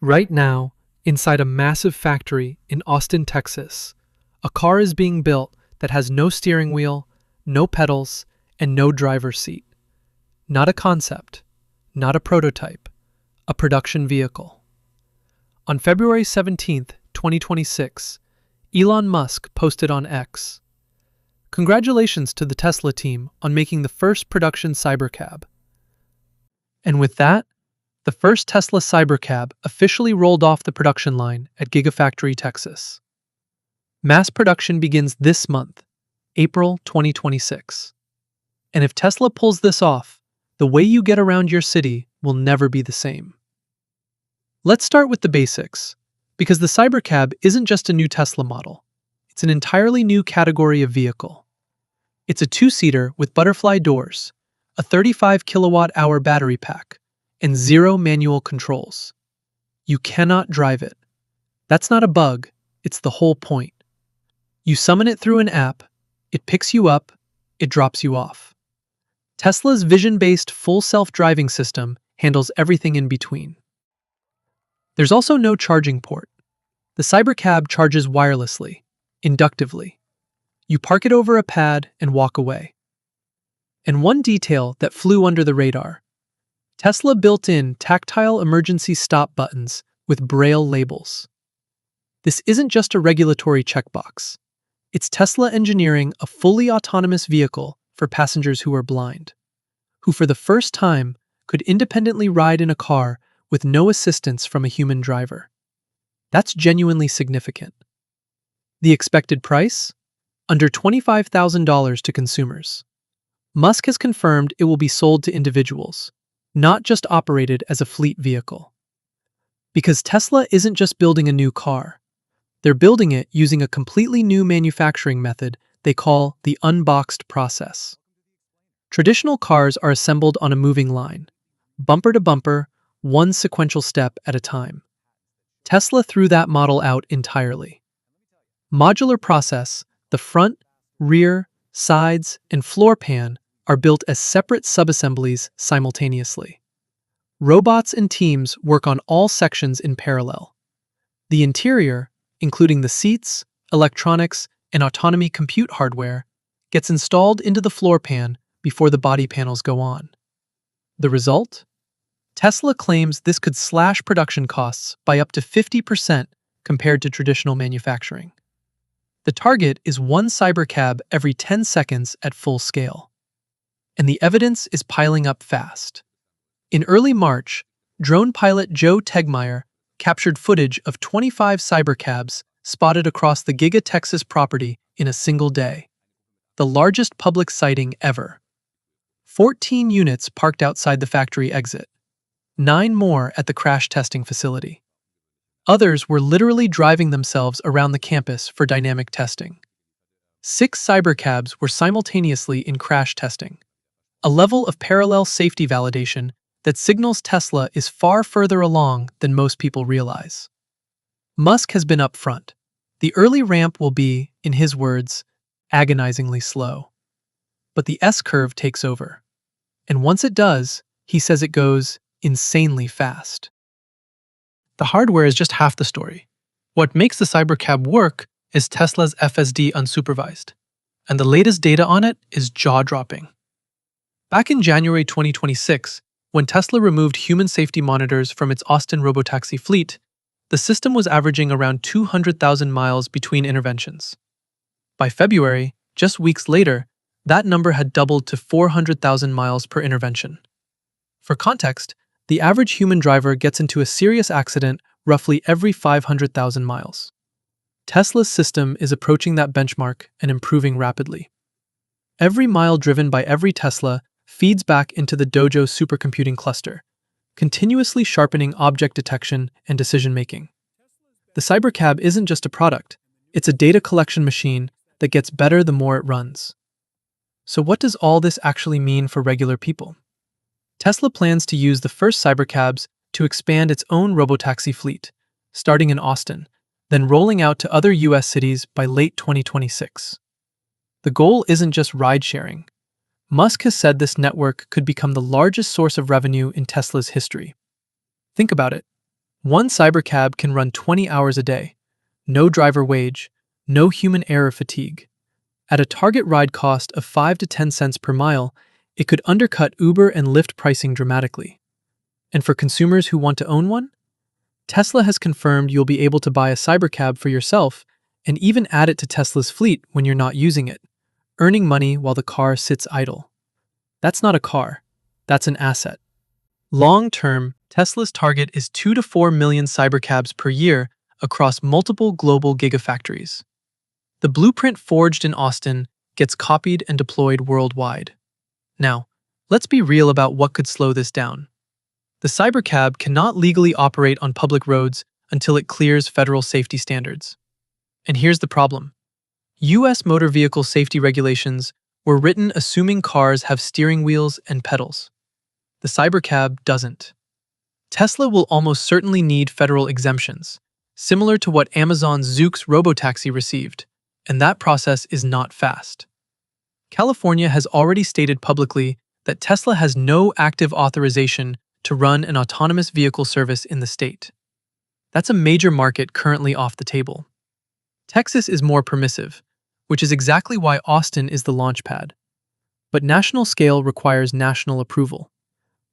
Right now, inside a massive factory in Austin, Texas, a car is being built that has no steering wheel, no pedals, and no driver's seat. Not a concept, not a prototype, a production vehicle. On February 17th, 2026, Elon Musk posted on X, "Congratulations to the Tesla team on making the first production Cybercab." And with that, the first Tesla Cybercab officially rolled off the production line at Gigafactory, Texas. Mass production begins this month, April 2026. And if Tesla pulls this off, the way you get around your city will never be the same. Let's start with the basics, because the Cybercab isn't just a new Tesla model. It's an entirely new category of vehicle. It's a two-seater with butterfly doors, a 35 kilowatt-hour battery pack, and 0 manual controls. You cannot drive it. That's not a bug, it's the whole point. You summon it through an app, it picks you up, it drops you off. Tesla's vision-based full self-driving system handles everything in between. There's also no charging port. The Cybercab charges wirelessly, inductively. You park it over a pad and walk away. And one detail that flew under the radar: Tesla built in tactile emergency stop buttons with Braille labels. This isn't just a regulatory checkbox. It's Tesla engineering a fully autonomous vehicle for passengers who are blind, who for the first time could independently ride in a car with no assistance from a human driver. That's genuinely significant. The expected price? Under $25,000 to consumers. Musk has confirmed it will be sold to individuals, not just operated as a fleet vehicle. Because Tesla isn't just building a new car. They're building it using a completely new manufacturing method they call the Unboxed process. Traditional cars are assembled on a moving line, bumper to bumper, one sequential step at a time. Tesla threw that model out entirely. Modular process, the front, rear, sides, and floor pan are built as separate subassemblies simultaneously. Robots and teams work on all sections in parallel. The interior, including the seats, electronics, and autonomy compute hardware, gets installed into the floor pan before the body panels go on. The result? Tesla claims this could slash production costs by up to 50% compared to traditional manufacturing. The target is one Cybercab every 10 seconds at full scale. And the evidence is piling up fast. In early March, drone pilot Joe Tegmeyer captured footage of 25 Cybercabs spotted across the Giga Texas property in a single day. The largest public sighting ever. 14 units parked outside the factory exit. 9 more at the crash testing facility. Others were literally driving themselves around the campus for dynamic testing. 6 Cybercabs were simultaneously in crash testing, a level of parallel safety validation that signals Tesla is far further along than most people realize. Musk has been upfront. The early ramp will be, in his words, agonizingly slow. But the S-curve takes over. And once it does, he says it goes insanely fast. The hardware is just half the story. What makes the Cybercab work is Tesla's FSD Unsupervised, and the latest data on it is jaw-dropping. Back in January 2026, when Tesla removed human safety monitors from its Austin robotaxi fleet, the system was averaging around 200,000 miles between interventions. By February, just weeks later, that number had doubled to 400,000 miles per intervention. For context, the average human driver gets into a serious accident roughly every 500,000 miles. Tesla's system is approaching that benchmark and improving rapidly. Every mile driven by every Tesla feeds back into the Dojo supercomputing cluster, continuously sharpening object detection and decision-making. The Cybercab isn't just a product, it's a data collection machine that gets better the more it runs. So what does all this actually mean for regular people? Tesla plans to use the first Cybercabs to expand its own robotaxi fleet, starting in Austin, then rolling out to other US cities by late 2026. The goal isn't just ride-sharing. Musk has said this network could become the largest source of revenue in Tesla's history. Think about it. One Cybercab can run 20 hours a day. No driver wage, no human error fatigue. At a target ride cost of 5 to 10 cents per mile, it could undercut Uber and Lyft pricing dramatically. And for consumers who want to own one, Tesla has confirmed you'll be able to buy a Cybercab for yourself and even add it to Tesla's fleet when you're not using it, earning money while the car sits idle. That's not a car, that's an asset. Long-term, Tesla's target is 2 to 4 million Cybercabs per year across multiple global gigafactories. The blueprint forged in Austin gets copied and deployed worldwide. Now, let's be real about what could slow this down. The Cybercab cannot legally operate on public roads until it clears federal safety standards. And here's the problem. U.S. motor vehicle safety regulations were written assuming cars have steering wheels and pedals. The Cybercab doesn't. Tesla will almost certainly need federal exemptions, similar to what Amazon's Zoox robotaxi received, and that process is not fast. California has already stated publicly that Tesla has no active authorization to run an autonomous vehicle service in the state. That's a major market currently off the table. Texas is more permissive, which is exactly why Austin is the launchpad. But national scale requires national approval.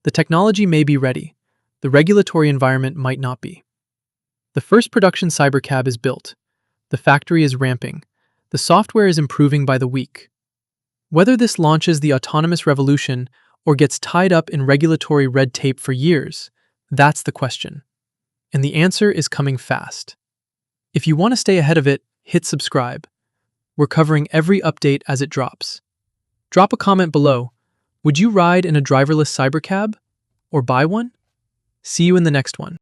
The technology may be ready, the regulatory environment might not be. The first production Cybercab is built. The factory is ramping. The software is improving by the week. Whether this launches the autonomous revolution or gets tied up in regulatory red tape for years, that's the question. And the answer is coming fast. If you want to stay ahead of it, hit subscribe. We're covering every update as it drops. Drop a comment below. Would you ride in a driverless Cybercab? Or buy one? See you in the next one.